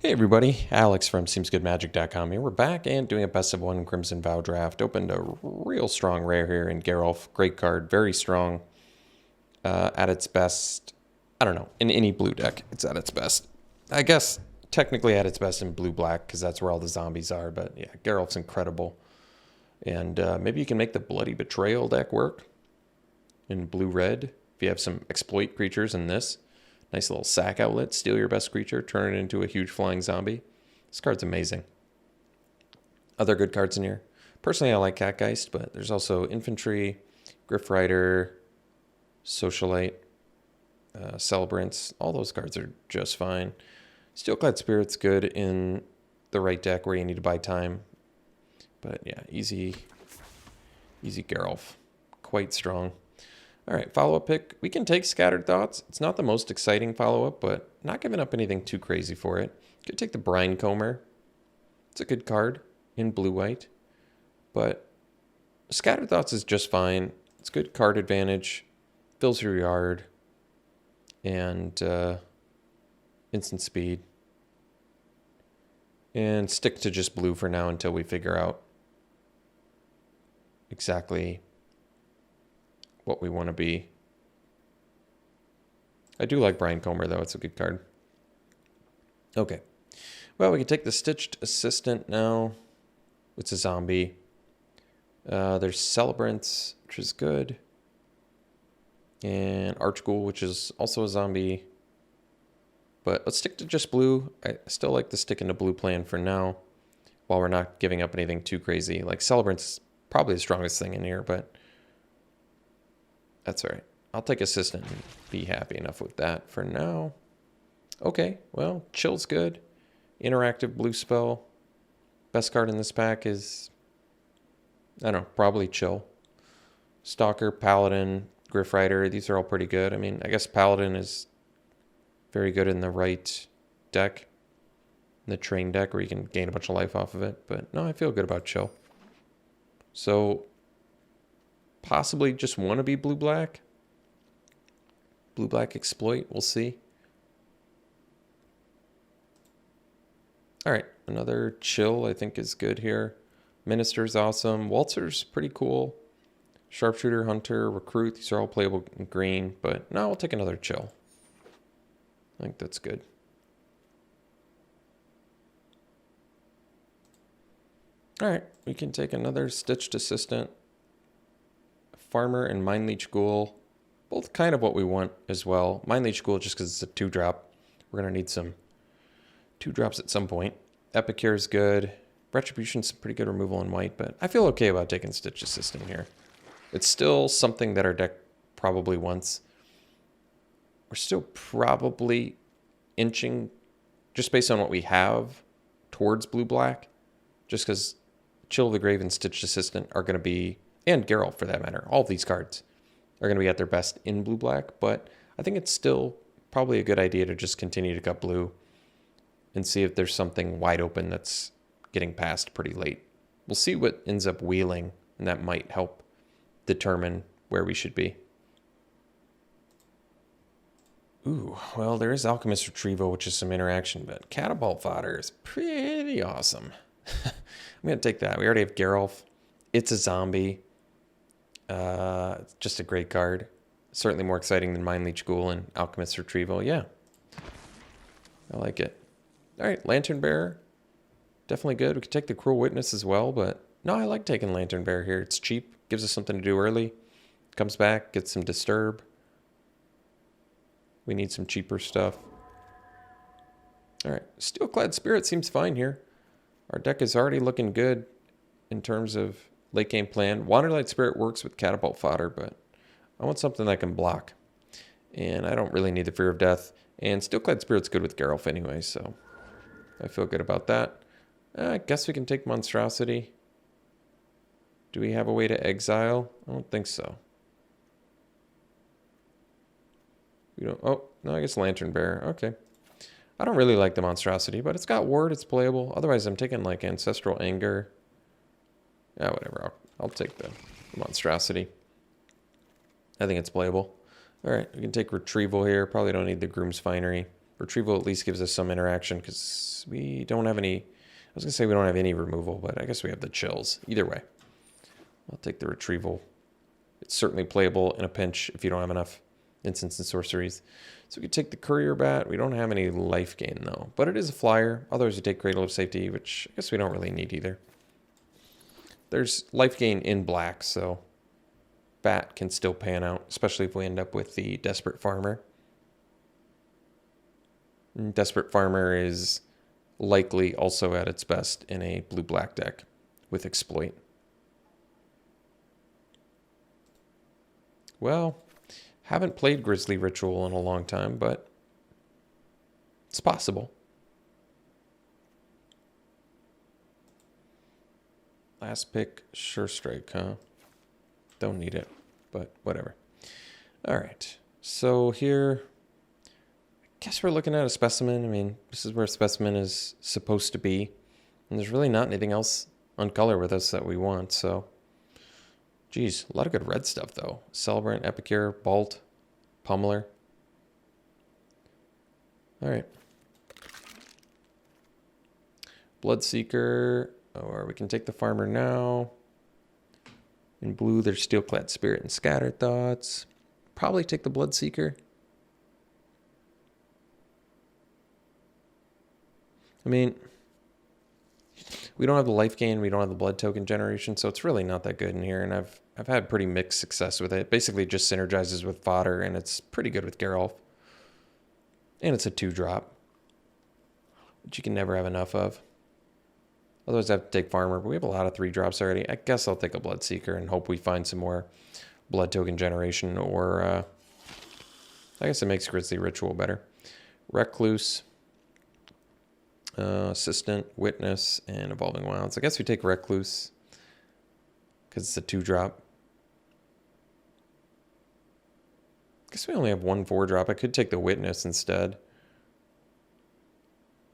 Hey everybody, Alex from SeemsGoodMagic.com here. We're back and doing a best of one Crimson Vow draft. Opened a real strong rare here in Geralf. Great card, very strong. At its best, I don't know, in any blue deck, it's at its best. I guess technically at its best in blue-black because that's where all the zombies are, but yeah, Geralf's incredible. And maybe you can make the Bloody Betrayal deck work in blue-red if you have some exploit creatures in this. Nice little sack outlet, steal your best creature, turn it into a huge flying zombie. This card's amazing. Other good cards in here. Personally, I like Catgeist, but there's also Infantry, Griff Rider, Socialite, Celebrants. All those cards are just fine. Steelclad Spirit's good in the right deck where you need to buy time. But yeah, easy Geralf. Quite strong. All right, follow-up pick. We can take Scattered Thoughts. It's not the most exciting follow-up, but not giving up anything too crazy for it. Could take the Brine Comber. It's a good card in blue-white. But Scattered Thoughts is just fine. It's good card advantage. Fills your yard. And instant speed. And stick to just blue for now until we figure out exactly what we want to be. I do like Brine Comber, though. It's a good card. Okay. Well, we can take the Stitched Assistant now. It's a zombie. There's Celebrants, which is good. And Archghoul, which is also a zombie. But let's stick to just blue. I still like the stick into blue plan for now, while we're not giving up anything too crazy. Like Celebrants is probably the strongest thing in here, but that's all right. I'll take Assistant and be happy enough with that for now. Okay, well, Chill's good. Interactive blue spell. Best card in this pack is, I don't know, probably Chill. Stalker, Paladin, Griff Rider, these are all pretty good. I mean, I guess Paladin is very good in the right deck. In the train deck where you can gain a bunch of life off of it. But no, I feel good about Chill. So possibly just want to be blue-black. Blue-black exploit, we'll see. All right, another Chill I think is good here. Minister's awesome. Waltzer's pretty cool. Sharpshooter, Hunter, Recruit, these are all playable in green, but no, I'll take another Chill. I think that's good. All right, we can take another Stitched Assistant. Farmer and Mindleech Ghoul, both kind of what we want as well. Mindleech Ghoul just because it's a 2-drop. We're going to need some 2-drops at some point. Epicure is good. Retribution's pretty good removal in white, but I feel okay about taking Stitched Assistant here. It's still something that our deck probably wants. We're still probably inching, just based on what we have, towards blue-black, just because Chill of the Grave and Stitched Assistant are going to be, and Geralt for that matter, all of these cards are going to be at their best in blue-black, but I think it's still probably a good idea to just continue to cut blue and see if there's something wide open that's getting passed pretty late. We'll see what ends up wheeling, and that might help determine where we should be. Ooh, well, there is Alchemist Retrieval, which is some interaction, but Catapult Fodder is pretty awesome. I'm going to take that. We already have Geralf. It's a zombie. It's just a great card. Certainly more exciting than Mindleech Ghoul and Alchemist Retrieval. Yeah. I like it. All right, Lantern Bearer. Definitely good. We could take the Cruel Witness as well, but no, I like taking Lantern Bearer here. It's cheap. Gives us something to do early. Comes back, gets some Disturb. We need some cheaper stuff. All right, Steelclad Spirit seems fine here. Our deck is already looking good in terms of late game plan. Wanderlight Spirit works with Catapult Fodder, but I want something that can block. And I don't really need the Fear of Death. And Steelclad Spirit's good with Geralf anyway, so I feel good about that. I guess we can take Monstrosity. Do we have a way to exile? I don't think so. We don't. Oh, no, I guess Lantern Bearer. Okay. I don't really like the Monstrosity, but it's got Ward. It's playable. Otherwise, I'm taking like Ancestral Anger. Yeah, whatever. I'll take the Monstrosity. I think it's playable. All right, we can take Retrieval here. Probably don't need the Groom's Finery. Retrieval at least gives us some interaction because we don't have any... I was going to say we don't have any removal, but I guess we have the chills. Either way, I'll take the retrieval. It's certainly playable in a pinch if you don't have enough instants and sorceries. So we could take the Courier Bat. We don't have any life gain, though. But it is a flyer. Otherwise, we take Cradle of Safety, which I guess we don't really need either. There's life gain in black, so Bat can still pan out, especially if we end up with the Desperate Farmer. And Desperate Farmer is likely also at its best in a blue-black deck with Exploit. Well, haven't played Grizzly Ritual in a long time, but it's possible. Last pick, Sure Strike, huh? Don't need it, but whatever. All right, so here, I guess we're looking at a Specimen. I mean, this is where Specimen is supposed to be. And there's really not anything else on color with us that we want, so... Geez, a lot of good red stuff, though. Celebrant, Epicure, Bolt, Pummeler. All right. Bloodseeker, or we can take the Farmer now. In blue, there's Steelclad Spirit and Scattered Thoughts. Probably take the Bloodseeker. I mean, we don't have the life gain, we don't have the blood token generation, so it's really not that good in here, and I've had pretty mixed success with it. Basically just synergizes with fodder, and it's pretty good with Geralf. And it's a 2-drop, which you can never have enough of. Otherwise I have to take Farmer, but we have a lot of 3-drops already. I guess I'll take a Bloodseeker and hope we find some more blood token generation, or I guess it makes Grizzly Ritual better. Recluse. Assistant, Witness, and Evolving Wilds. I guess we take Recluse because it's a 2-drop. I guess we only have one 4-drop. I could take the Witness instead.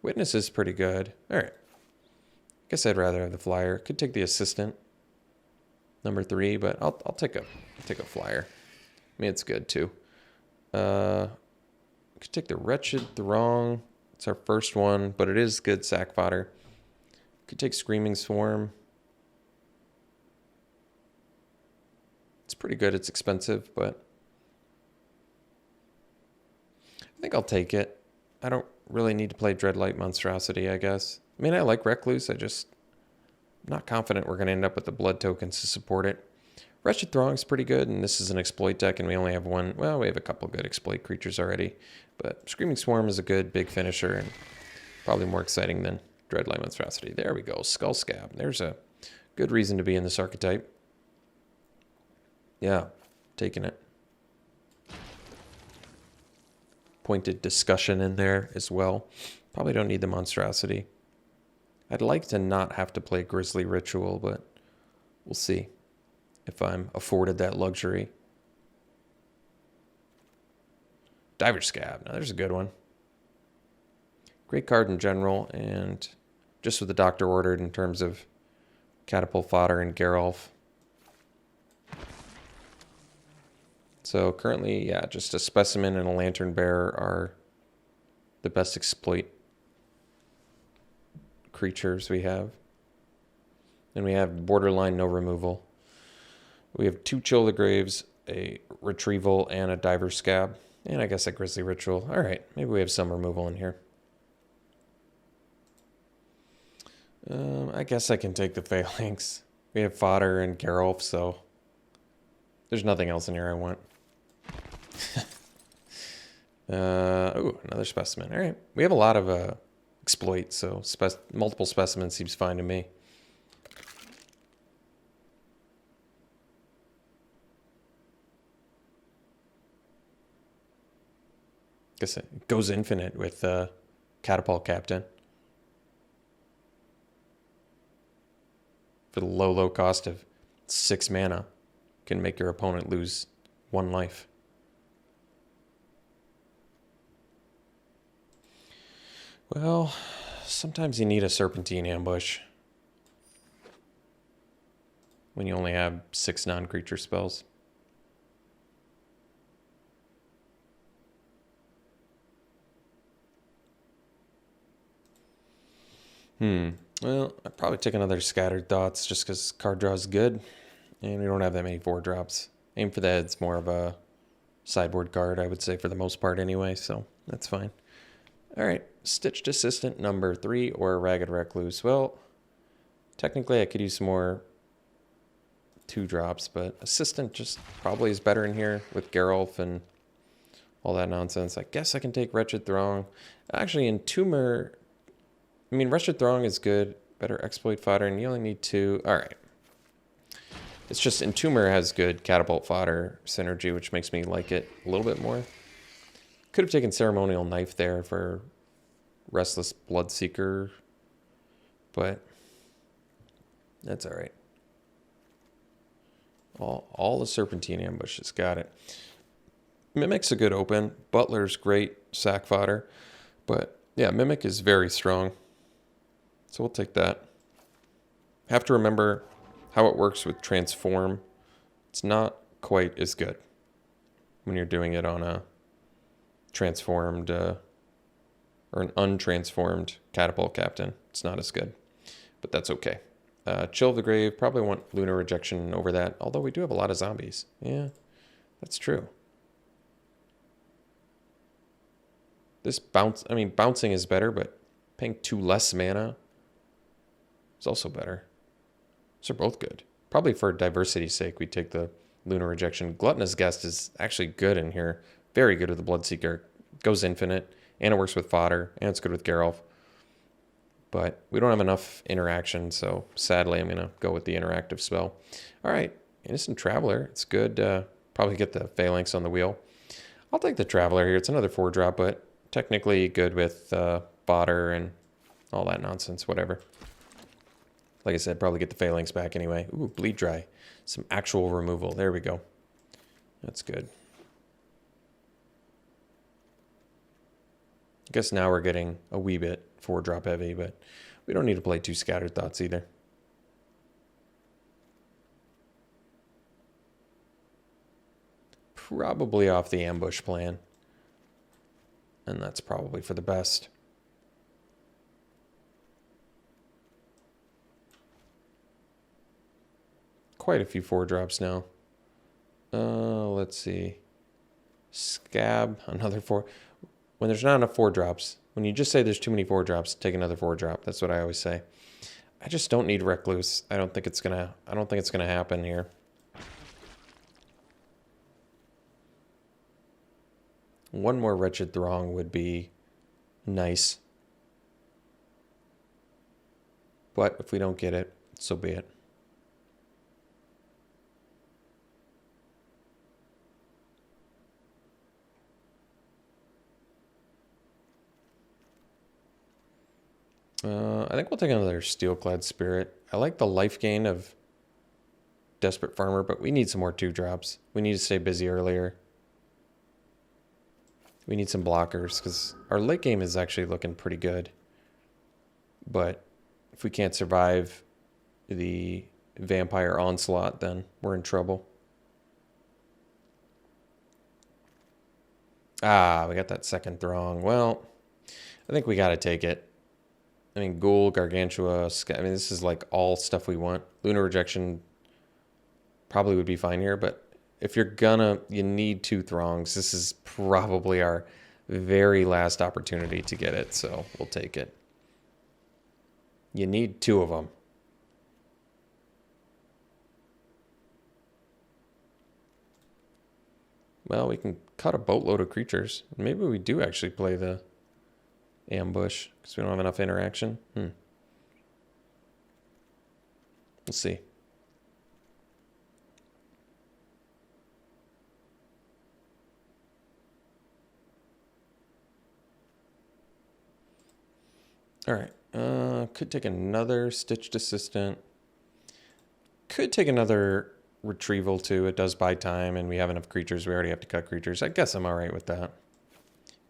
Witness is pretty good. All right. I guess I'd rather have the Flyer. Could take the Assistant, number 3, but I'll take a Flyer. I mean, it's good too. Could take the Wretched Throng. It's our first one, but it is good sack fodder. Could take Screaming Swarm. It's pretty good. It's expensive, but I think I'll take it. I don't really need to play Dreadlight Monstrosity, I guess. I mean, I like Recluse. I'm not confident we're going to end up with the blood tokens to support it. Wretched Throng is pretty good, and this is an exploit deck, and we only have one. Well, we have a couple good exploit creatures already, but Screaming Swarm is a good big finisher and probably more exciting than Dreadlight Monstrosity. There we go, Skull Scab. There's a good reason to be in this archetype. Yeah, taking it. Pointed discussion in there as well. Probably don't need the Monstrosity. I'd like to not have to play Grizzly Ritual, but we'll see if I'm afforded that luxury. Diver Scab. Now, there's a good one. Great card in general, and just what the doctor ordered in terms of Catapult Fodder and Geralf. So currently, yeah, just a Specimen and a Lantern Bearer are the best exploit creatures we have. And we have borderline no removal. We have 2 Chill the Graves, a Retrieval, and a Diver Scab. And I guess a Grizzly Ritual. All right, maybe we have some removal in here. I guess I can take the Phalanx. We have Fodder and Geralf, so there's nothing else in here I want. Ooh, another Specimen. All right, we have a lot of exploits, so multiple Specimens seems fine to me. Guess it goes infinite with Catapult Captain. For the low cost of 6 mana, can make your opponent lose 1 life. Well, sometimes you need a Serpentine Ambush when you only have 6 non-creature spells. Well, I'd probably take another Scattered Thoughts just because card draw is good. And we don't have that many 4-drops. Aim for the Head's more of a sideboard card, I would say, for the most part anyway, so that's fine. All right, Stitched Assistant number 3 or Ragged Recluse. Well, technically I could use some more 2-drops, but Assistant just probably is better in here with Geralf and all that nonsense. I guess I can take Wretched Throng. Actually, Entomber, I mean, Wretched Throng is good. Better Exploit Fodder, and you only need 2. All right. It's just Entomber has good Catapult Fodder synergy, which makes me like it a little bit more. Could have taken Ceremonial Knife there for Restless Bloodseeker, but that's all right. All the Serpentine Ambushes, got it. Mimic's a good open. Butler's great sack fodder, but yeah, Mimic is very strong, so we'll take that. Have to remember how it works with Transform. It's not quite as good when you're doing it on a transformed or an untransformed Catapult Captain. It's not as good, but that's okay. Chill of the Grave, probably want Lunar Rejection over that, although we do have a lot of zombies. Yeah, that's true. This bouncing is better, but paying 2 less mana is also better. Those are both good. Probably for diversity's sake, we take the Lunar Rejection. Gluttonous Guest is actually good in here. Very good with the Bloodseeker. Goes infinite, and it works with fodder, and it's good with Geralf. But we don't have enough interaction, so sadly I'm going to go with the interactive spell. All right, Innocent Traveler. It's good. Probably get the Phalanx on the wheel. I'll take the Traveler here. It's another 4-drop, but technically good with fodder and all that nonsense, whatever. Like I said, probably get the Phalanx back anyway. Ooh, Bleed Dry. Some actual removal. There we go. That's good. I guess now we're getting a wee bit 4-drop heavy, but we don't need to play 2 Scattered Thoughts either. Probably off the ambush plan. And that's probably for the best. Quite a few 4-drops now. Let's see. Scab, another 4. When there's not enough 4-drops, when you just say there's too many 4-drops, take another 4-drop. That's what I always say. I just don't need Recluse. I don't think it's gonna happen here. One more Wretched Throng would be nice. But if we don't get it, so be it. I think we'll take another Steelclad Spirit. I like the life gain of Desperate Farmer, but we need some more 2-drops. We need to stay busy earlier. We need some blockers, because our late game is actually looking pretty good. But if we can't survive the Vampire Onslaught, then we're in trouble. Ah, we got that second Throng. Well, I think we got to take it. I mean, Ghoul, Gargantua, I mean, this is like all stuff we want. Lunar Rejection probably would be fine here, but if you need 2 Throngs. This is probably our very last opportunity to get it, so we'll take it. You need 2 of them. Well, we can cut a boatload of creatures. Maybe we do actually play the ambush because we don't have enough interaction. We'll see. All right. Could take another Stitched Assistant. Could take another Retrieval too. It does buy time, and we have enough creatures. We already have to cut creatures. I guess I'm all right with that.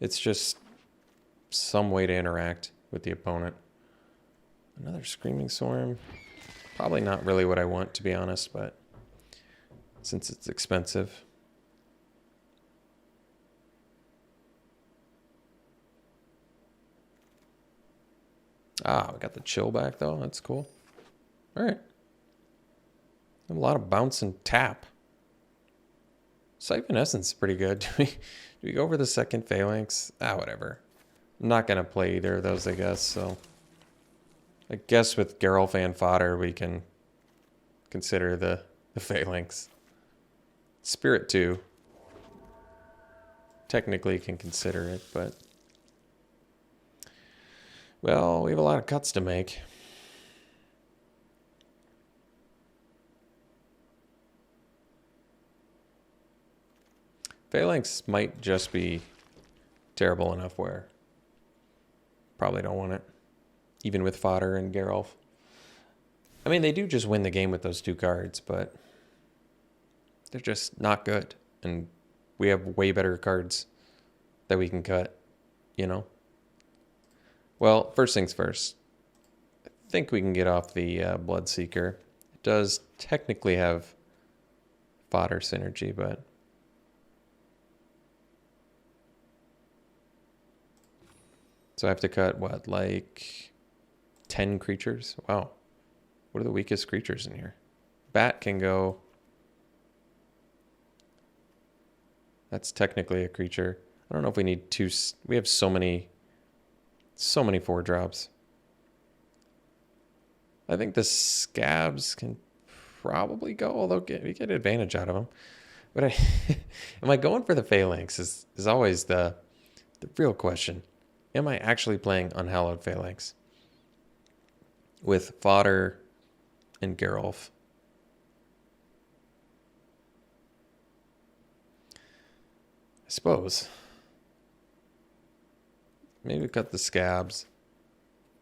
It's just some way to interact with the opponent. Another Screaming Swarm. Probably not really what I want, to be honest, but since it's expensive. Ah, we got the chill back though. That's cool. All right. A lot of bounce and tap. Siphon Essence is pretty good. Do we go over the second Phalanx? Ah, whatever. I'm not going to play either of those, I guess. So I guess with Geralt and fodder, we can consider the Phalanx. Spirit 2. Technically can consider it, but... Well, we have a lot of cuts to make. Phalanx might just be terrible enough where probably don't want it, even with fodder and Geralt. I mean, they do just win the game with those 2 cards, but they're just not good. And we have way better cards that we can cut, you know? Well, first things first. I think we can get off the Bloodseeker. It does technically have fodder synergy, but... So I have to cut, what, like 10 creatures? Wow. What are the weakest creatures in here? Bat can go... That's technically a creature. I don't know if we need 2... We have so many 4-drops. I think the Scabs can probably go, although we get advantage out of them. But am I going for the Phalanx is always the real question. Am I actually playing Unhallowed Phalanx with fodder and Geralt? I suppose. Maybe cut the Scabs.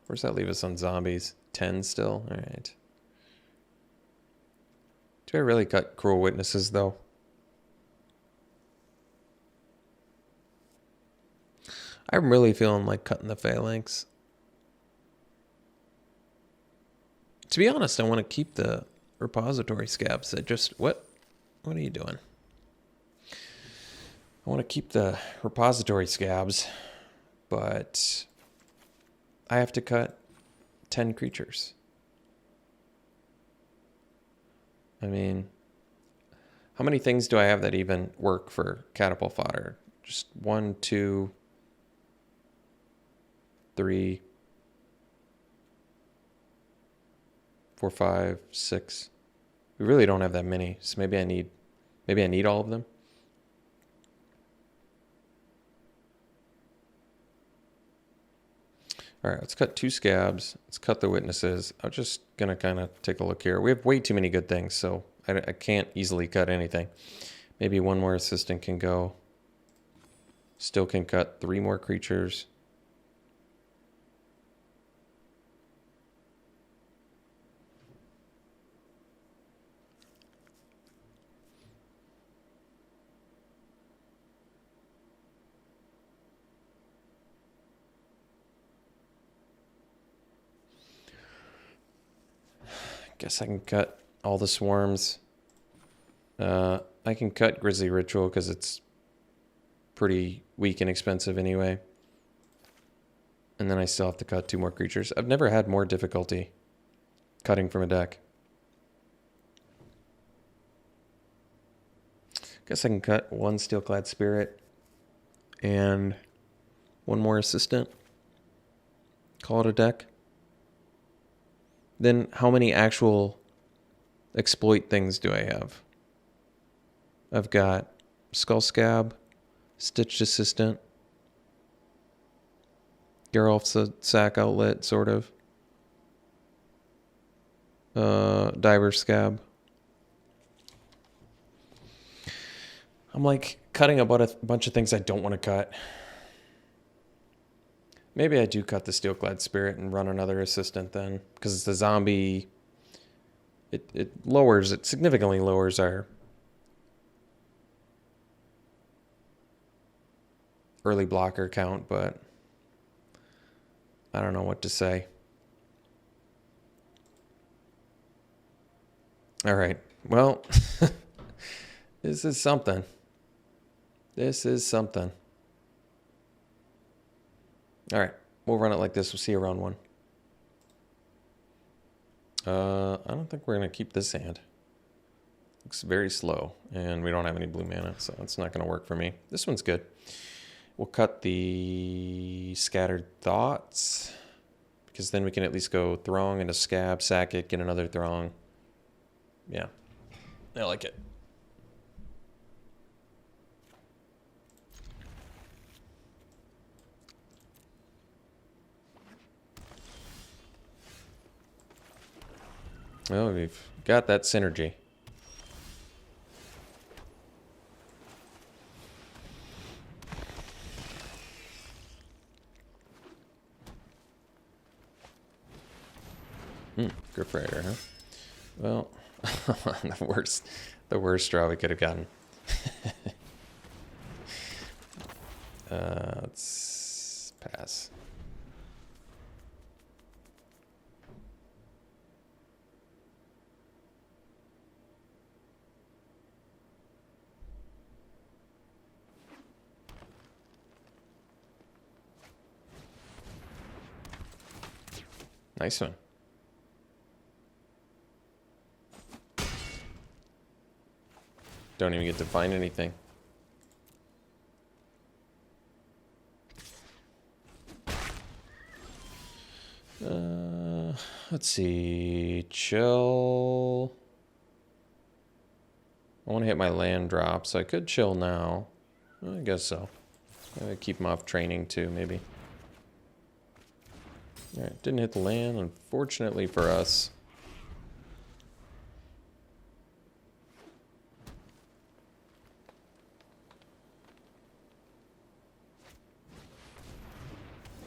Where's that leave us on zombies? 10 still? All right. Do I really cut Cruel Witnesses, though? I'm really feeling like cutting the Phalanx. To be honest, I want to keep the repository Scabs. What are you doing? I want to keep the repository Scabs, but I have to cut 10 creatures. I mean, how many things do I have that even work for catapult fodder? Just 1, 2, 3, 4, 5, 6. We really don't have that many, so maybe I need all of them. All right, let's cut 2 Scabs. Let's cut the Witnesses. I'm just gonna kind of take a look here. We have way too many good things, so I can't easily cut anything. Maybe 1 more assistant can go. Still can cut 3 more creatures. Guess I can cut all the swarms. I can cut Grizzly Ritual because it's pretty weak and expensive anyway. And then I still have to cut 2 more creatures. I've never had more difficulty cutting from a deck. Guess I can cut 1 Steelclad Spirit and 1 more assistant. Call it a deck. Then how many actual exploit things do I have? I've got Skull Scab, Stitched Assistant, Geralt's a sack outlet, sort of. Diver Scab. I'm like cutting about a bunch of things I don't want to cut. Maybe I do cut the Steelclad Spirit and run another assistant then, because it's the zombie. It significantly lowers our early blocker count, but I don't know what to say. All right. Well, this is something. This is something. All right. We'll run it like this. We'll see you around 1. I don't think we're going to keep this hand. Looks very slow, and we don't have any blue mana, so it's not going to work for me. This one's good. We'll cut the Scattered Thoughts, because then we can at least go Throng into Scab, sack it, get another Throng. Yeah, I like it. Oh, we've got that synergy. Grip Rider, huh? Well, the worst draw we could have gotten. Let's pass. Nice one. Don't even get to find anything. Let's see. Chill. I want to hit my land drop, so I could chill now. I guess so. Keep him off training too, maybe. Alright, didn't hit the land, unfortunately for us.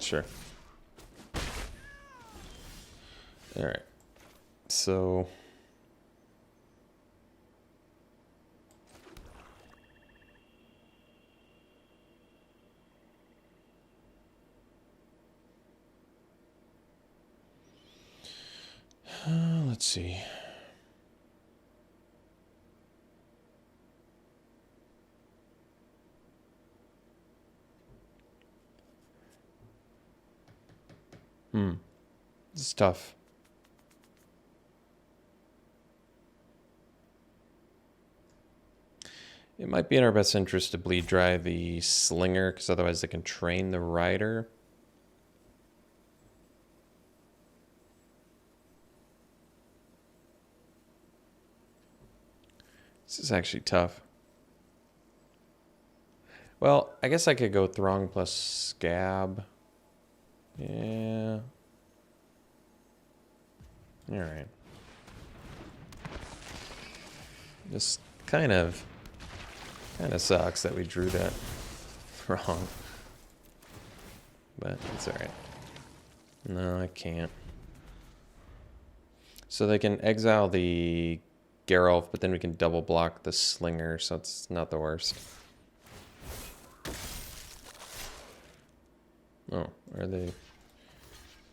Sure. Alright. So... let's see. This is tough. It might be in our best interest to bleed dry the Slinger, because otherwise they can train the Rider. This is actually tough. Well, I guess I could go Throng plus Scab. Yeah. Alright. Just kind of sucks that we drew that wrong. But it's alright. No, I can't. So they can exile the Geralt, but then we can double block the Slinger, so it's not the worst. Oh, are they?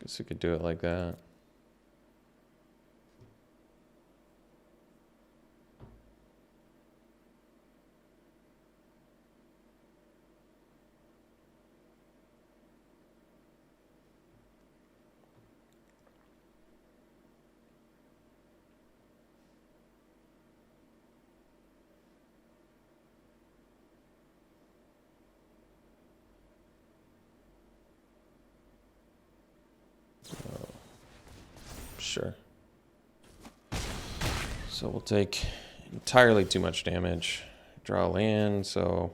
Guess we could do it like that. Sure. So we'll take entirely too much damage. Draw land, so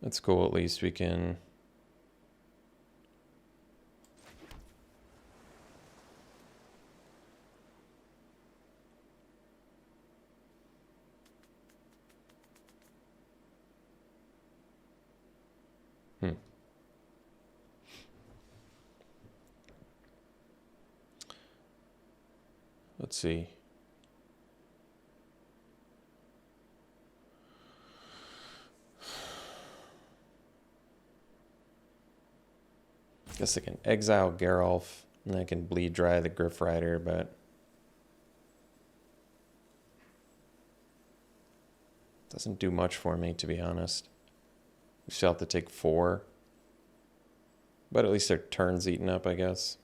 that's cool. At least we can... Let's see. Guess I can exile Geralt, and I can bleed dry the Griff Rider, but doesn't do much for me, to be honest. We still have to take 4. But at least their turn's eaten up, I guess.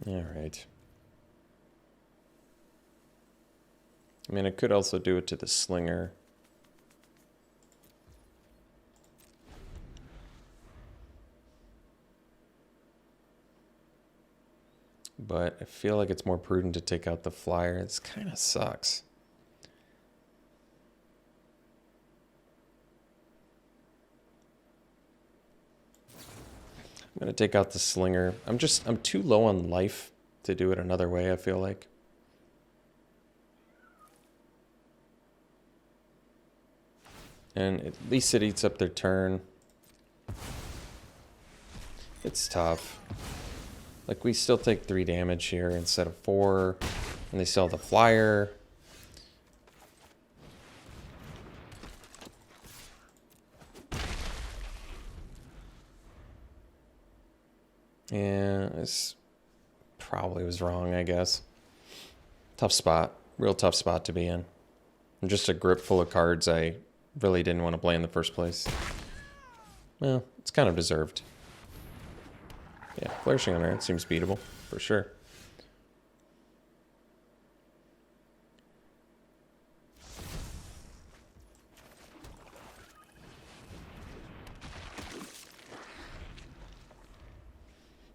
All right. I mean, I could also do it to the slinger. But I feel like it's more prudent to take out the flyer. This kind of sucks. I'm going to take out the slinger. I'm too low on life to do it another way, I feel like. And at least it eats up their turn. It's tough. Like, we still take 3 damage here instead of 4. And they still have the flyer. Yeah, this probably was wrong, I guess. Tough spot. Real tough spot to be in. And just a grip full of cards I really didn't want to play in the first place. Well, it's kind of deserved. Yeah, Flourishing on Earth seems beatable, for sure.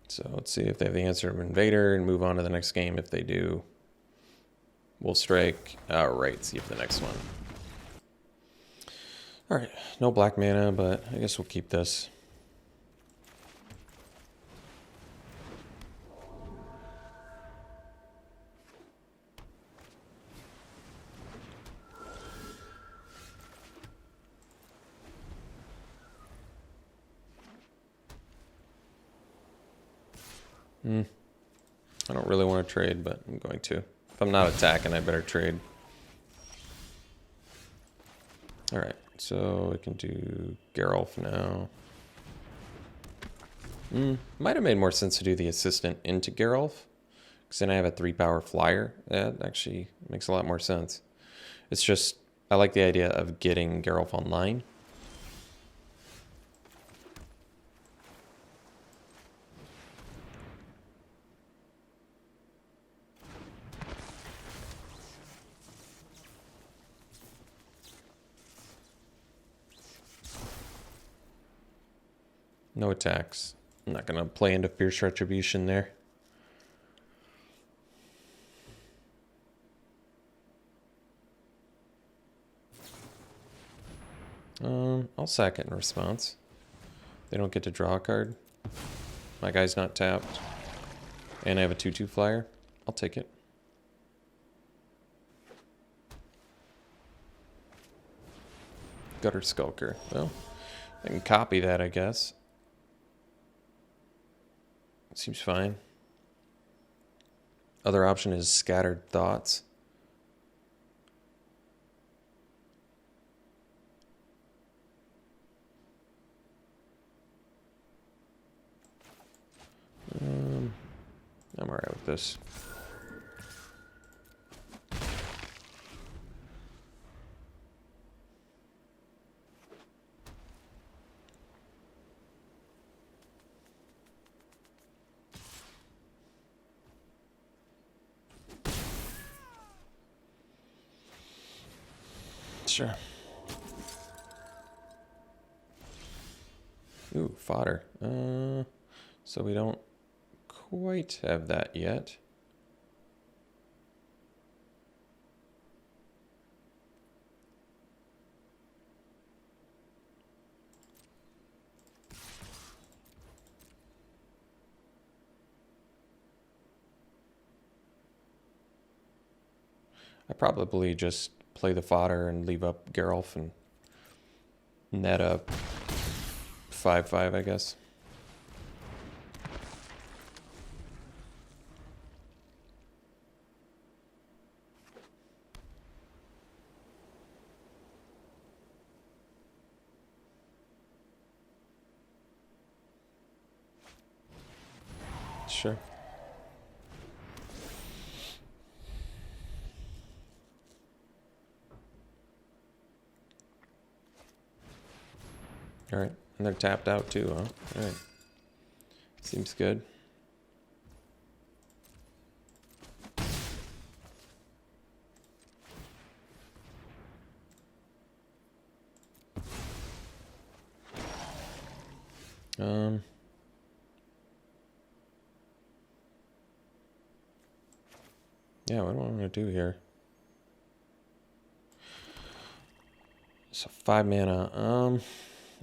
So let's see if they have the answer of Invader and move on to the next game. If they do, we'll strike. All right, see if the next one. All right, no black mana, but I guess we'll keep this. I don't really want to trade, but I'm going to. If I'm not attacking, I better trade. All right, so we can do Geralf now. Might have made more sense to do the assistant into Geralf, because then I have a 3-power flyer. That actually makes a lot more sense. It's just, I like the idea of getting Geralf online. No attacks. I'm not going to play into Fierce Retribution there. I'll sack it in response. They don't get to draw a card. My guy's not tapped. And I have a 2/2 flyer. I'll take it. Gutter Skulker. Well, I can copy that, I guess. Seems fine. Other option is Scattered Thoughts. I'm alright with this. Sure. Ooh, fodder. So we don't quite have that yet. I probably just play the fodder and leave up Geralf and net up 5/5, I guess. Sure. All right, and they're tapped out too, huh? All right. Seems good. Um, yeah, what do I want to do here? So 5 mana.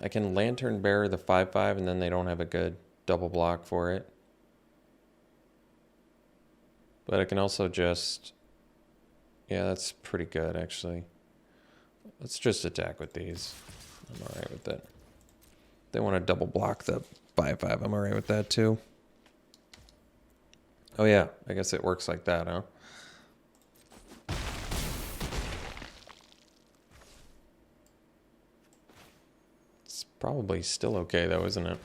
I can Lantern Bearer the 5/5, and then they don't have a good double block for it. But I can also just... Yeah, that's pretty good, actually. Let's just attack with these. I'm alright with that. They want to double block the 5/5. I'm alright with that, too. Oh, yeah. I guess it works like that, huh? It's probably still okay, though, isn't it?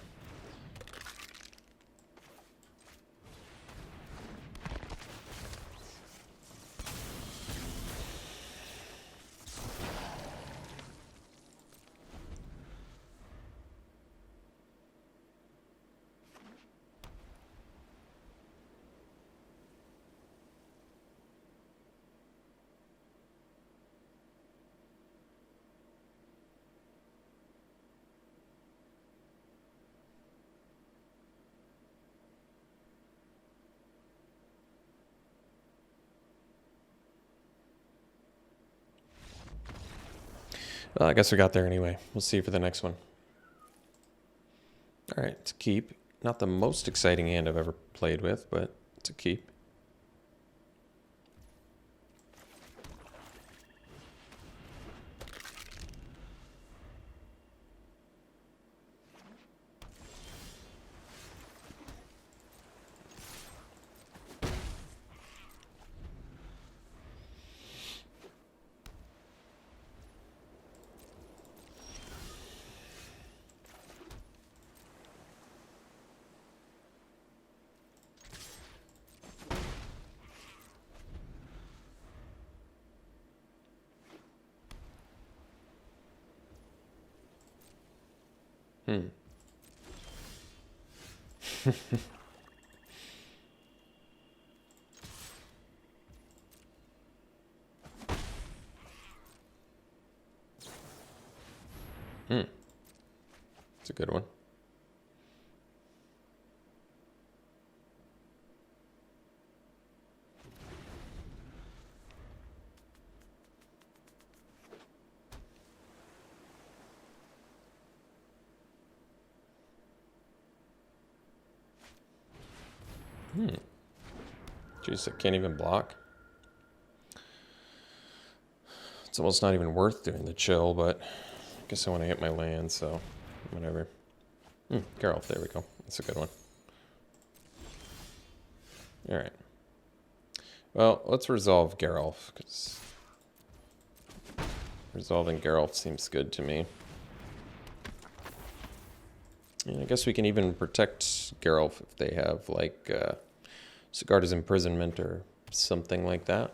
Well, I guess we got there anyway. We'll see you for the next one. All right, it's a keep. Not the most exciting hand I've ever played with, but it's a keep. Hmm. Hmm. It's a good one. Hmm. Jeez, I can't even block. It's almost not even worth doing the chill, but I guess I want to hit my land, so whatever. Geralt, there we go. That's a good one. All right. Well, let's resolve Geralt, because resolving Geralt seems good to me. And I guess we can even protect Geralt if they have, like, Sigarda's Imprisonment or something like that.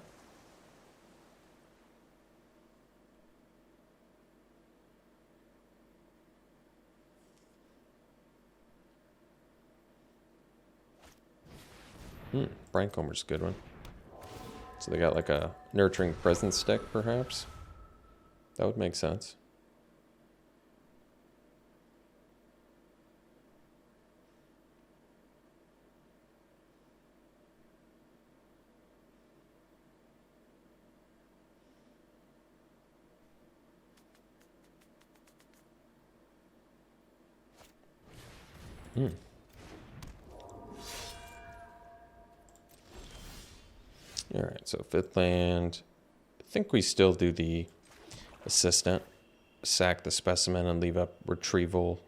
Braincomber's a good one. So they got like a Nurturing Presence deck, perhaps? That would make sense. All right, so 5th land. I think we still do the Assistant. Sack the Specimen and leave up Retrieval.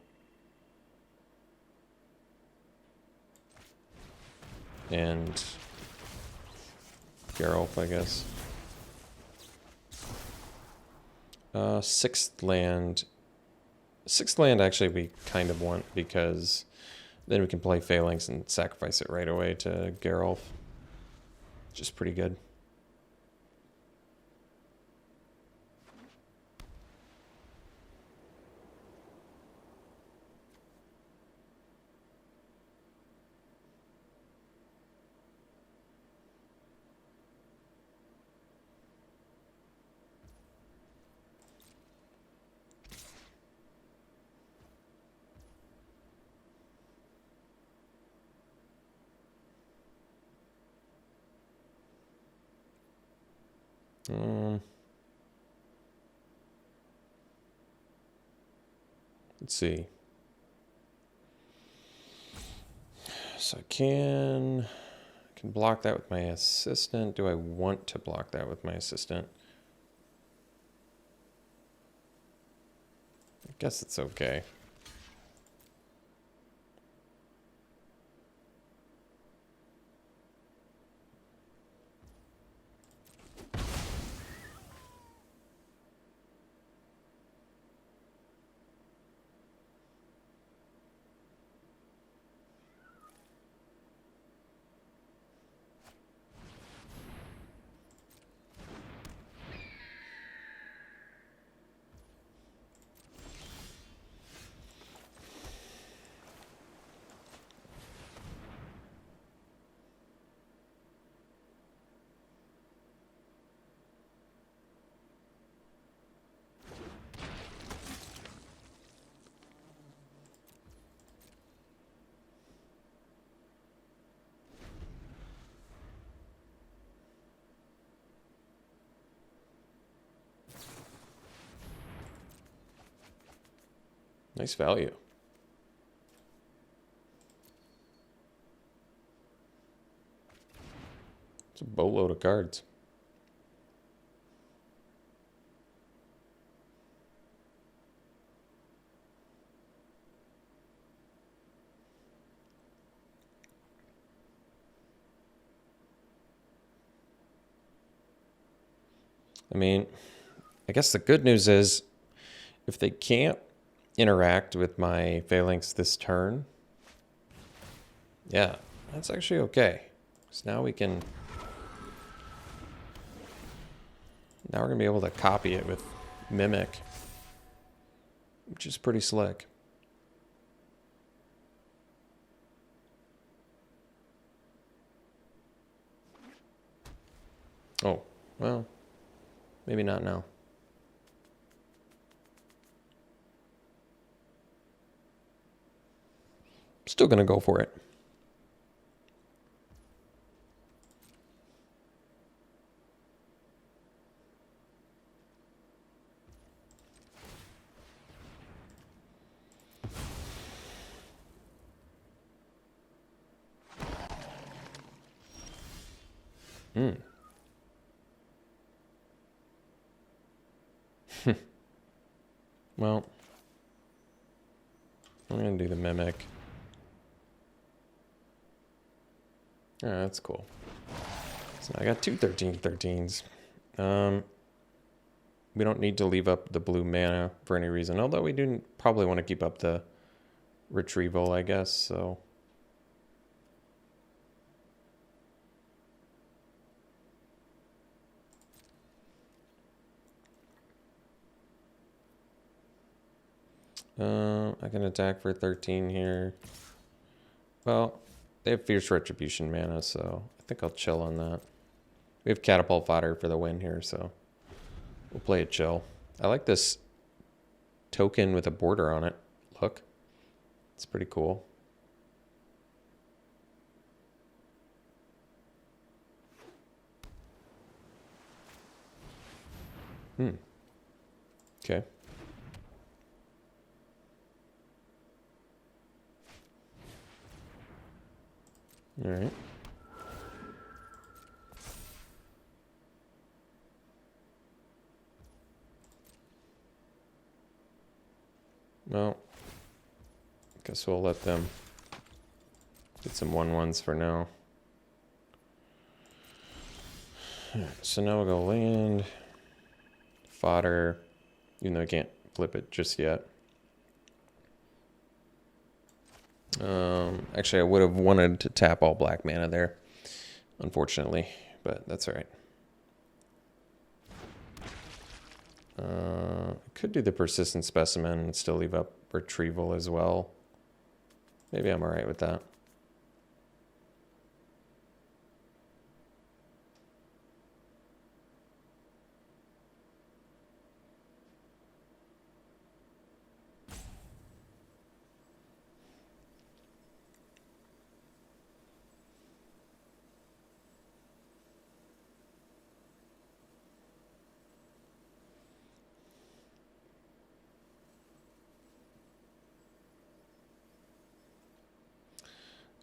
And Geralt, I guess. 6th land. 6th land actually we kind of want, because then we can play Phalanx and sacrifice it right away to Geralt. Which is pretty good. Let's see. So I can block that with my assistant. Do I want to block that with my assistant? I guess it's okay. Nice value. It's a boatload of cards. I mean, I guess the good news is if they can't interact with my phalanx this turn, yeah, that's actually okay. So now we can... Now we're going to be able to copy it with Mimic, which is pretty slick. Oh, well, maybe not now. Still going to go for it. Well, I'm going to do the Mimic. Alright, that's cool. So now I got two 13/13s. We don't need to leave up the blue mana for any reason, although we do probably want to keep up the retrieval, I guess, so... I can attack for 13 here. Well, they have Fierce Retribution mana, so I think I'll chill on that. We have Catapult Fodder for the win here, so we'll play it chill. I like this token with a border on it. Look, it's pretty cool. Okay. All right. Well, guess we'll let them get some 1/1s for now. So now we'll go land, fodder, even though I can't flip it just yet. Actually, I would have wanted to tap all black mana there, unfortunately, but that's all right. I could do the Persistent Specimen and still leave up Retrieval as well. Maybe I'm all right with that.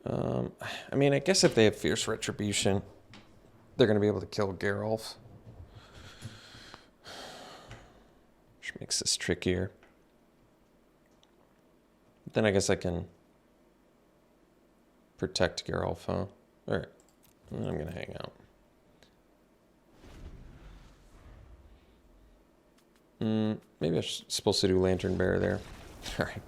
I mean, I guess if they have Fierce Retribution, they're going to be able to kill Geralt. Which makes this trickier. But then I guess I can protect Geralt, huh? Alright. I'm going to hang out. Maybe I'm supposed to do Lantern Bearer there. Alright.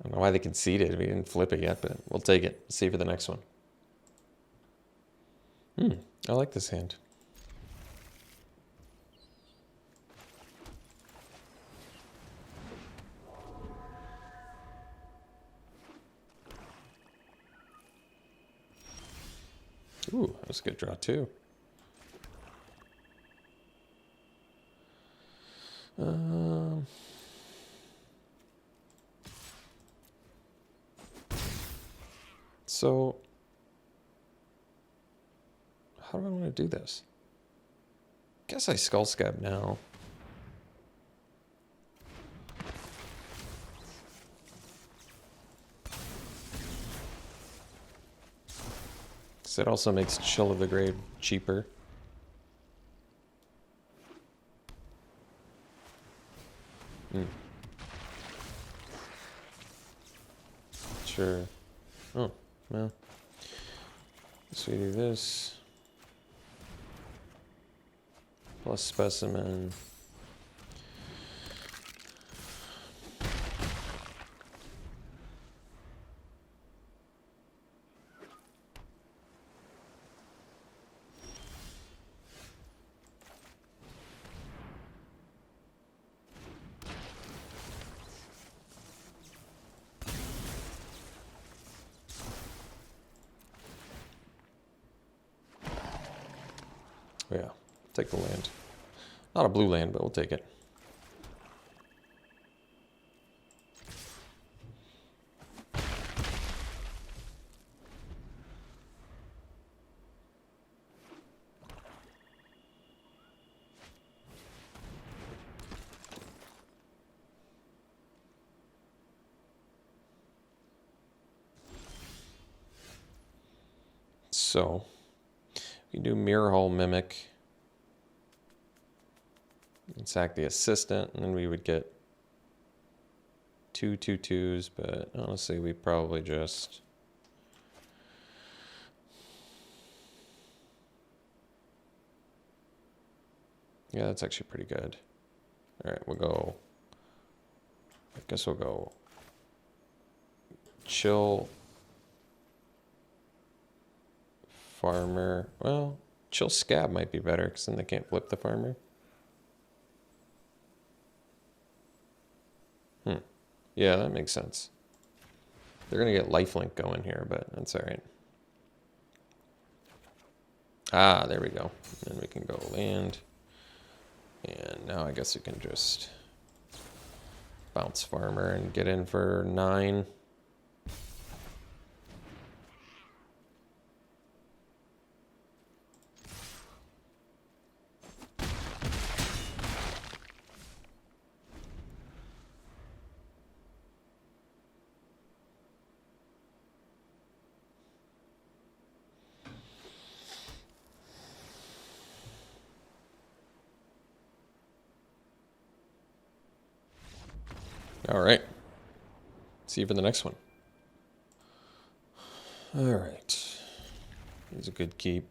I don't know why they conceded. We didn't flip it yet, but we'll take it. See for the next one. I like this hand. Ooh, that was a good draw too. So, how do I want to do this? Guess I Skull Scab now. Because it also makes Chill of the Grave cheaper. Sure. Oh, well. So we do this. Plus Specimen. Yeah, take the land. Not a blue land, but we'll take it. So, we do Mirror Hole Mimic. And sack the assistant, and then we would get 2/2/2s, but honestly, we probably just... Yeah, that's actually pretty good. Alright, we'll go... I guess we'll go... Chill... Farmer... Well, Chill Scab might be better, because then they can't flip the Farmer. Yeah, that makes sense. They're going to get lifelink going here, but that's all right. Ah, there we go. And we can go land. And now I guess we can just bounce Farmer and get in for 9. All right. See you for the next one. All right. He's a good keep.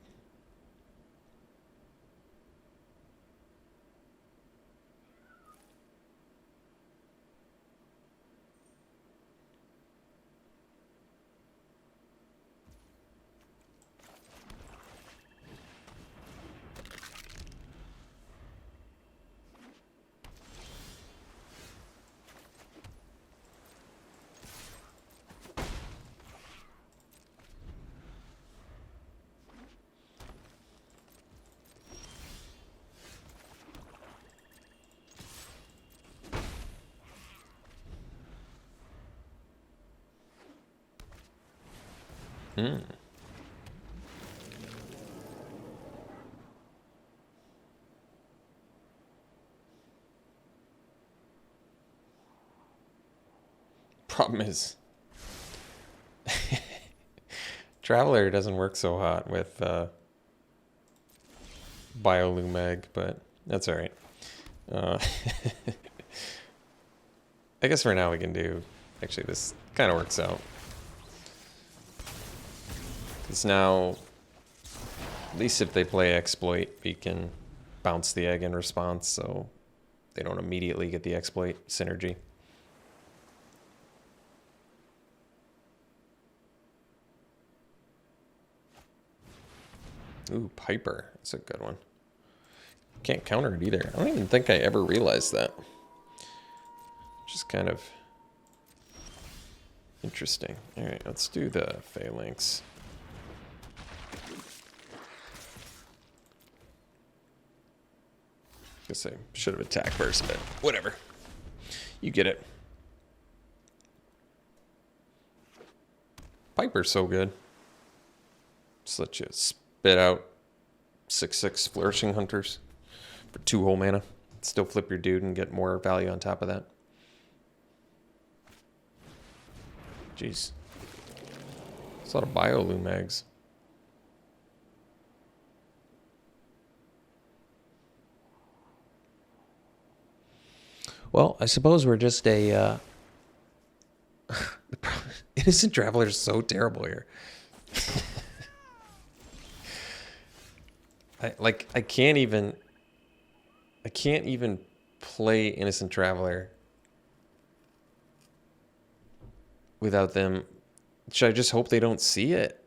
Problem is, Traveler doesn't work so hot with Biolumag, but that's alright. I guess for now we can do... Actually, this kind of works out. Because now, at least if they play Exploit, we can bounce the egg in response, so they don't immediately get the Exploit synergy. Ooh, Piper. That's a good one. Can't counter it either. I don't even think I ever realized that. Just kind of interesting. Alright, let's do the Phalanx. Guess I should have attacked first, but whatever. You get it. Piper's so good. Just let you spit out 6/6 Flourishing Hunters for 2 whole mana. Still flip your dude and get more value on top of that. Jeez. That's a lot of Biolumags. Well, I suppose we're just a... Innocent Traveler is so terrible here. I can't even play Innocent Traveler without them. Should I just hope they don't see it?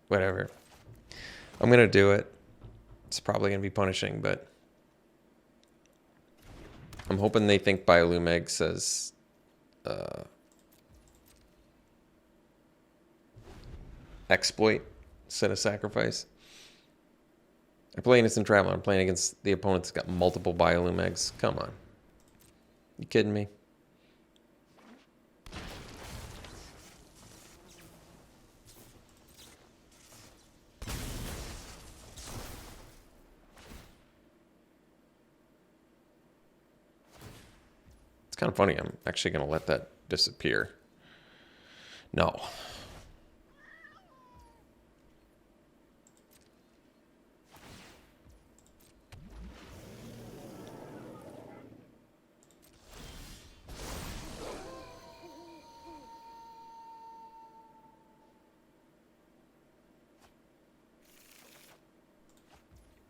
Whatever. I'm gonna do it. It's probably gonna be punishing, but I'm hoping they think Biolumag says Exploit instead of Sacrifice. I play Innocent Traveler. I'm playing against the opponent that's got multiple Biolumags. Come on. You kidding me? It's kind of funny. I'm actually going to let that disappear. No.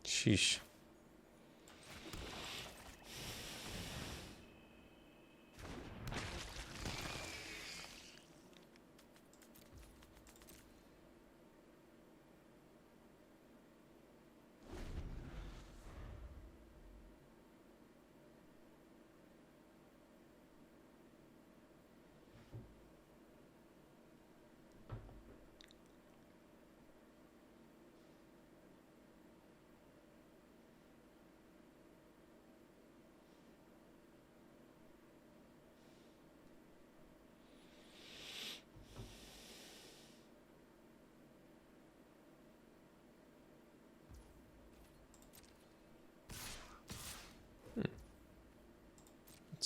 Sheesh.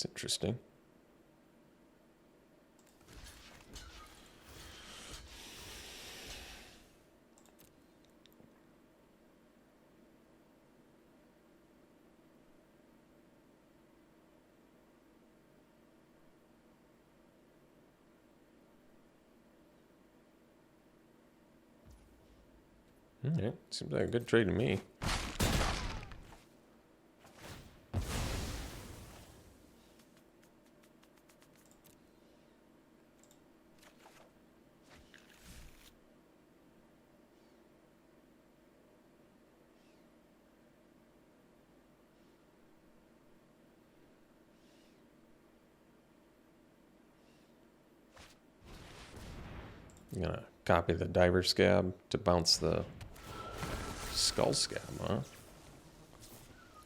That's interesting. All right, seems like a good trade to me. I'm gonna copy the Diver Scab to bounce the Skull Scab, huh?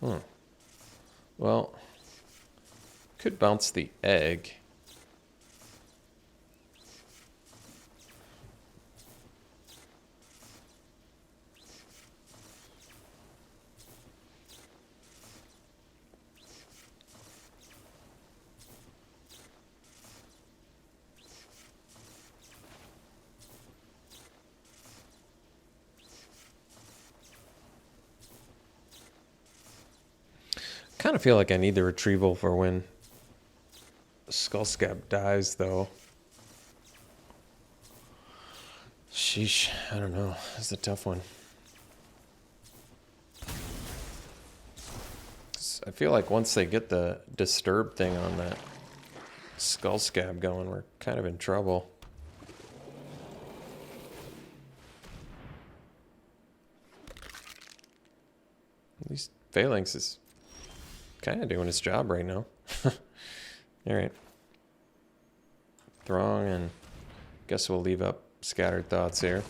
Hmm. Well, could bounce the egg. kind of feel like I need the retrieval for when Skullscab dies, though. Sheesh, I don't know. It's a tough one. I feel like once they get the disturb thing on that Skullscab going, we're kind of in trouble. At least Phalanx is kind of doing its job right now. Alright. Throng, and guess we'll leave up Scattered Thoughts here.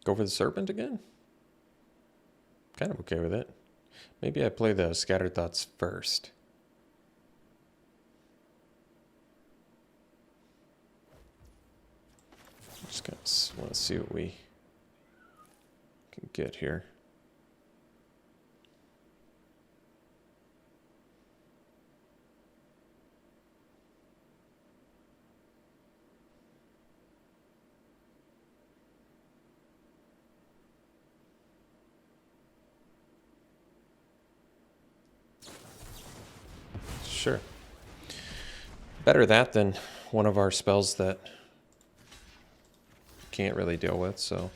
Go for the Serpent again? Kind of okay with it. Maybe I play the Scattered Thoughts first. Just want to see what we can get here. Sure. Better that than one of our spells that can't really deal with, so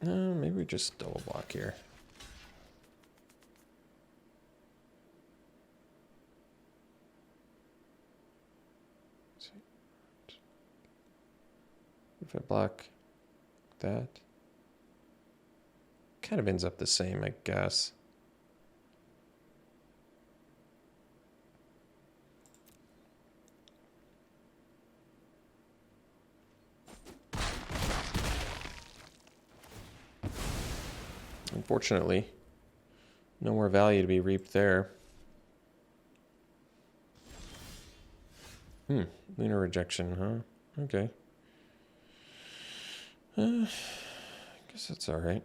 maybe we just double block here. If I block that, kind of ends up the same, I guess. Unfortunately, no more value to be reaped there. Lunar Rejection, huh? Okay. I guess that's alright.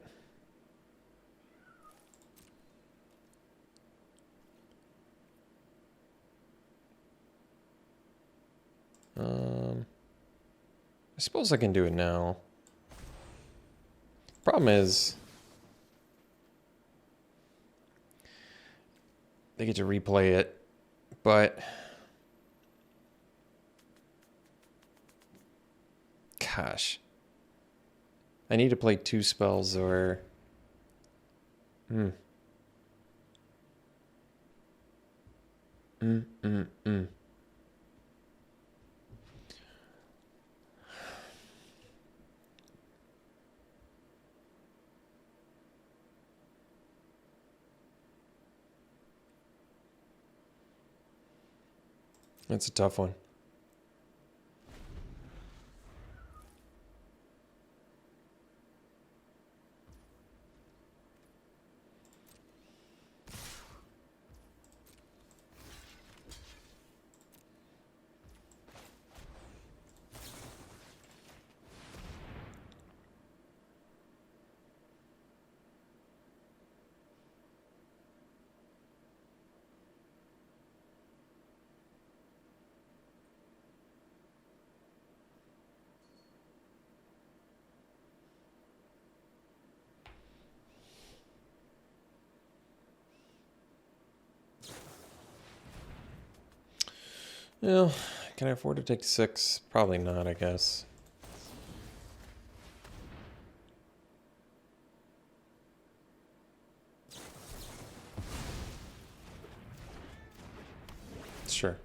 I suppose I can do it now. Problem is, they get to replay it, but gosh, I need to play 2 spells or That's a tough one. Well, can I afford to take 6? Probably not, I guess. Sure.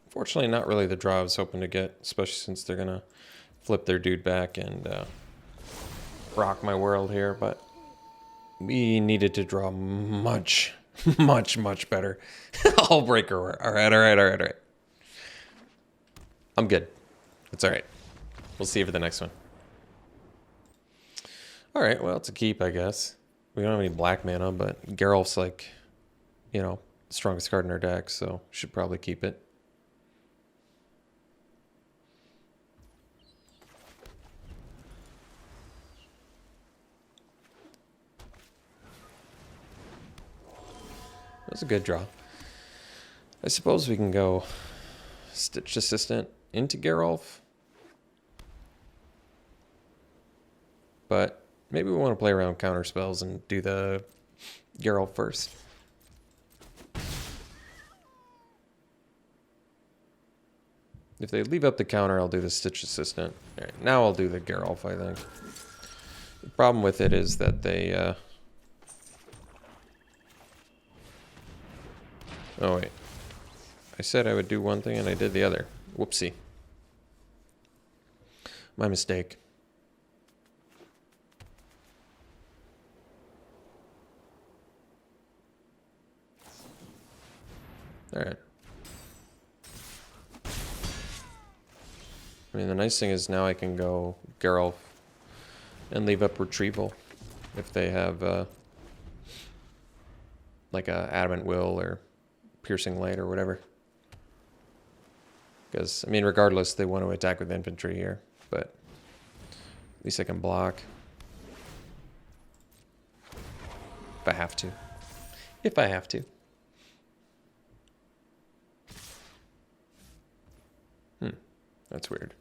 Fortunately, not really the draw I was hoping to get, especially since they're going to flip their dude back and rock my world here, but we needed to draw much, much better. All breaker. All right. I'm good. It's all right. We'll see you for the next one. All right, well, it's a keep, I guess. We don't have any black mana, but Geralf's like, you know, the strongest card in our deck, so should probably keep it. That was a good draw. I suppose we can go Stitch Assistant into Geralf. But maybe we want to play around counter spells and do the Geralt first. If they leave up the counter, I'll do the Stitch Assistant. All right, now I'll do the Geralt, I think. The problem with it is that they... Oh, wait. I said I would do one thing and I did the other. Whoopsie. My mistake. All right. I mean, the nice thing is now I can go Geralt and leave up Retrieval if they have like a Adamant Will or Piercing Light or whatever. Because, I mean, regardless, they want to attack with infantry here, but at least I can block. If I have to. If I have to. That's weird.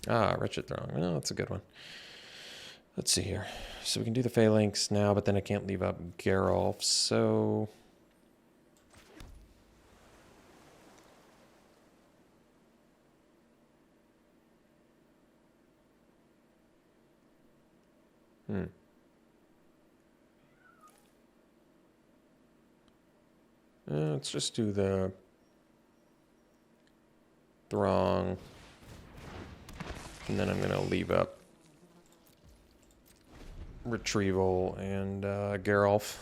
Ah, Wretched Throng. Well, that's a good one. Let's see here. So we can do the Phalanx now, but then I can't leave up Geralf, so... Let's just do the Throng. And then I'm going to leave up Retrieval and Geralf.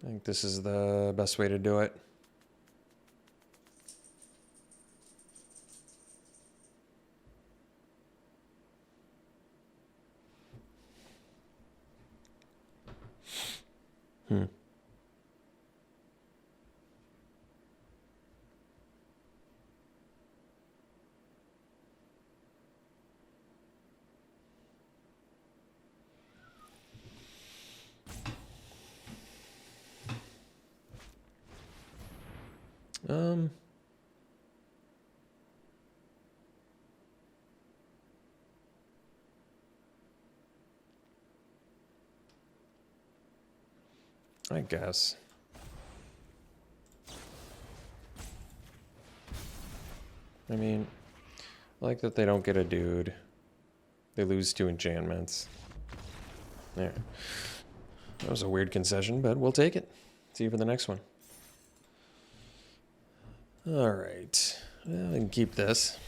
I think this is the best way to do it. I guess. I mean, I like that they don't get a dude. They lose 2 enchantments. There. That was a weird concession, but we'll take it. See you for the next one. All right. Well, I can keep this.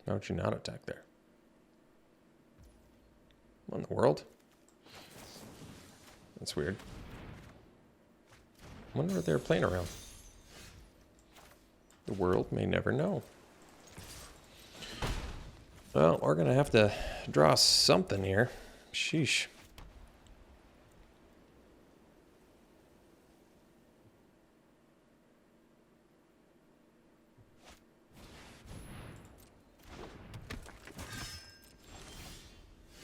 Why would you not attack there? What in the world? That's weird. I wonder what they're playing around. The world may never know. Well, we're going to have to draw something here. Sheesh.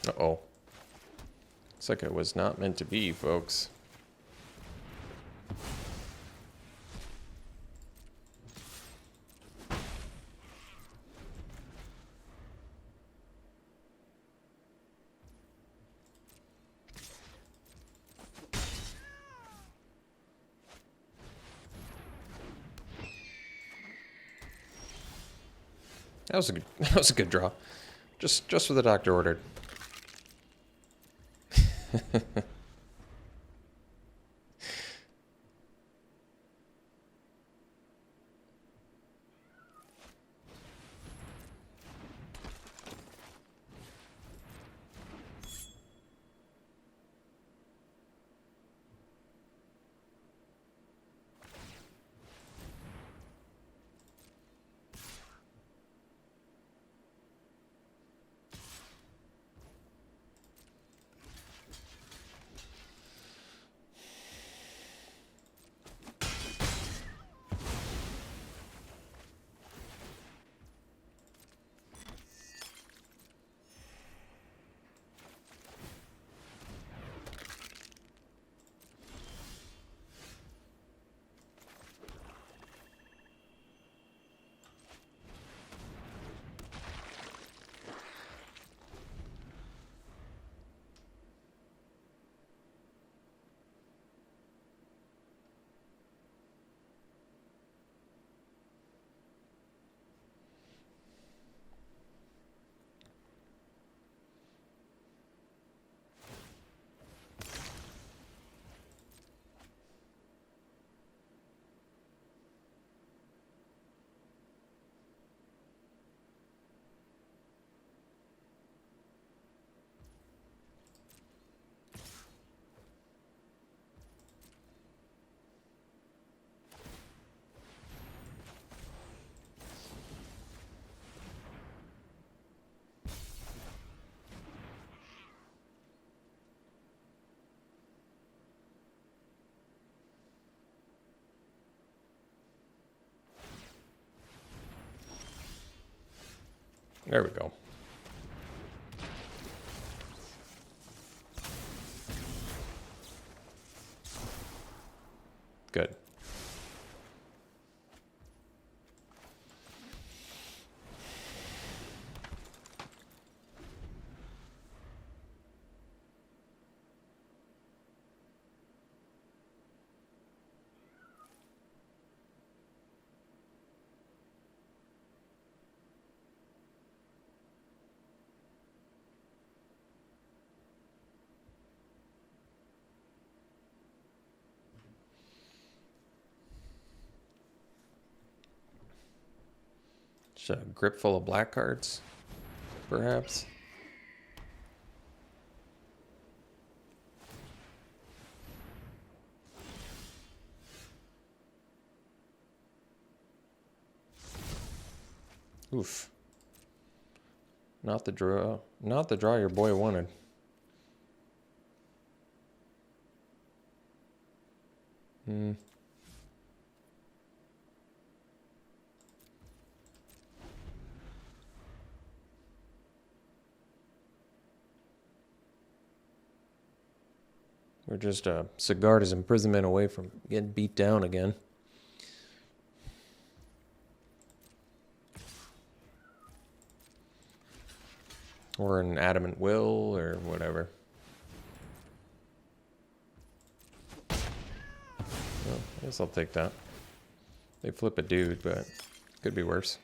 Uh-oh. Looks like it was not meant to be, folks. That was a good draw. Just what the doctor ordered. There we go. Good. Just a grip full of black cards, perhaps. Oof. Not the draw your boy wanted. We're just a Sigarda's imprisonment away from getting beat down again. Or an adamant will, or whatever. Well, I guess I'll take that. They flip a dude, but could be worse.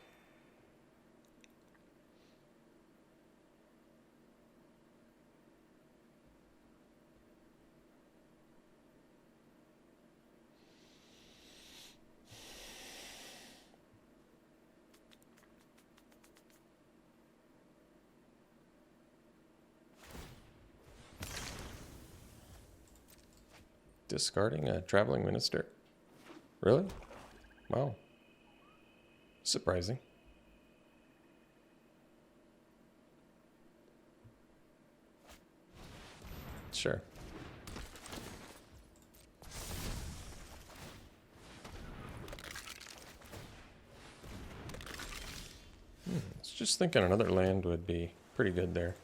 Discarding a traveling minister? Really? Wow. Surprising. Sure. I was just thinking another land would be pretty good there.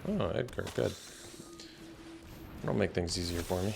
Oh, Edgar, good. That'll make things easier for me.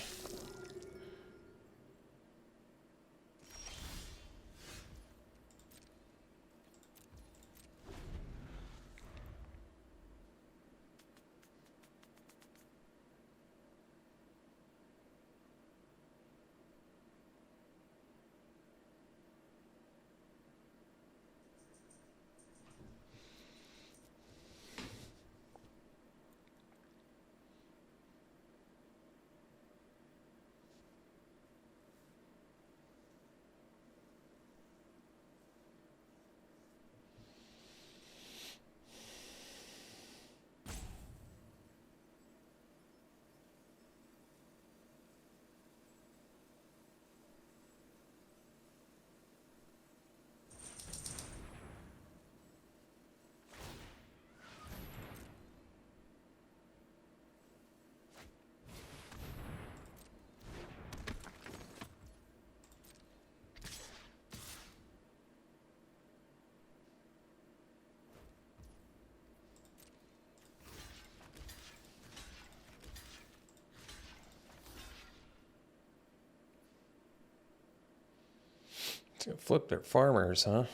It's gonna flip their farmers, huh?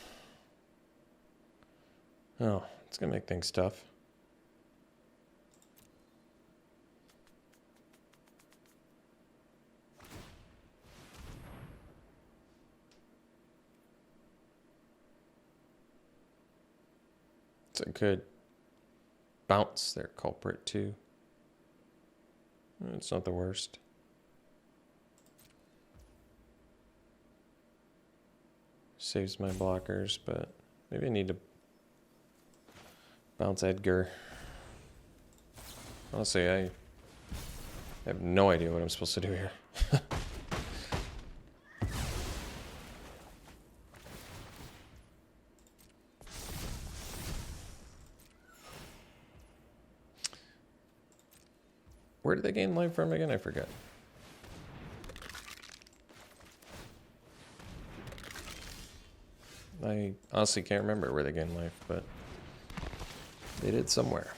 Oh, it's gonna make things tough. So it could bounce their culprit too. It's not the worst. Saves my blockers, but maybe I need to bounce Edgar. Honestly, I have no idea what I'm supposed to do here. Where did they gain life from again? I forget. I honestly can't remember where they gained life, but they did somewhere.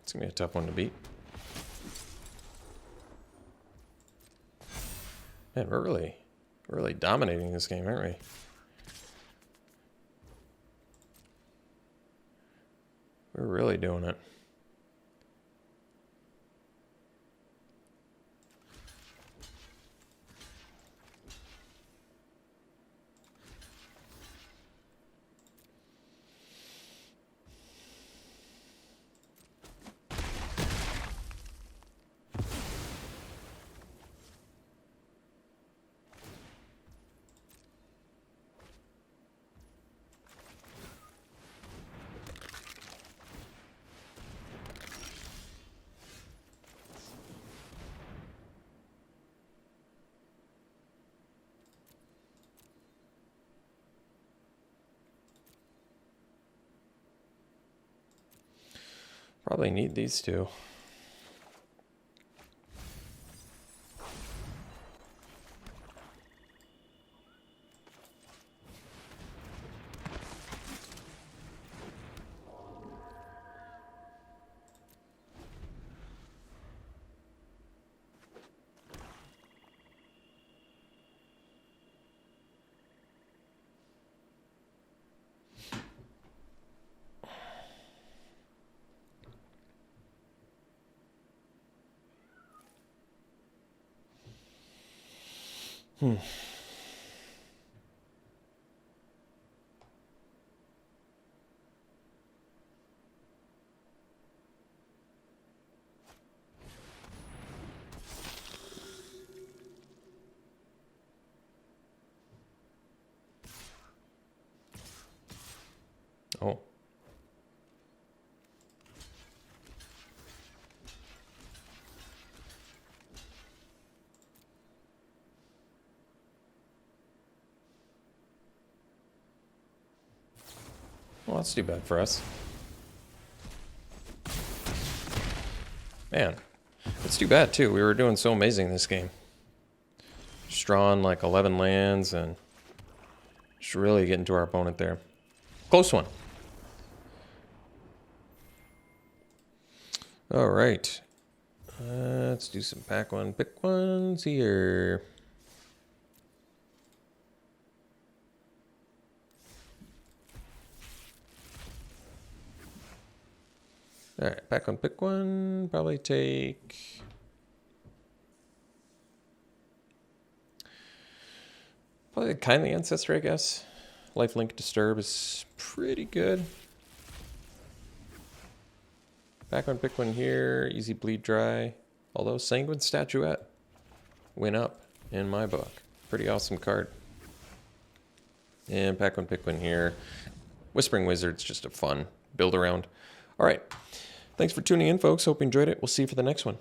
It's gonna be a tough one to beat. Man, we're really dominating this game, aren't we? We're really doing it. Probably need these two. Oh. that's too bad for us. Man, it's too bad too. We were doing so amazing this game. Just drawing like 11 lands and just really getting to our opponent there. Close one. All right. Let's do some pack one, pick ones here. All right, pack one, pick one. Probably take... Probably kind of the Ancestor, I guess. Lifelink Disturb is pretty good. Back one, pick one here. Easy Bleed Dry. Although Sanguine Statuette went up in my book. Pretty awesome card. And pack one, pick one here. Whispering Wizard's just a fun build around. All right. Thanks for tuning in, folks. Hope you enjoyed it. We'll see you for the next one.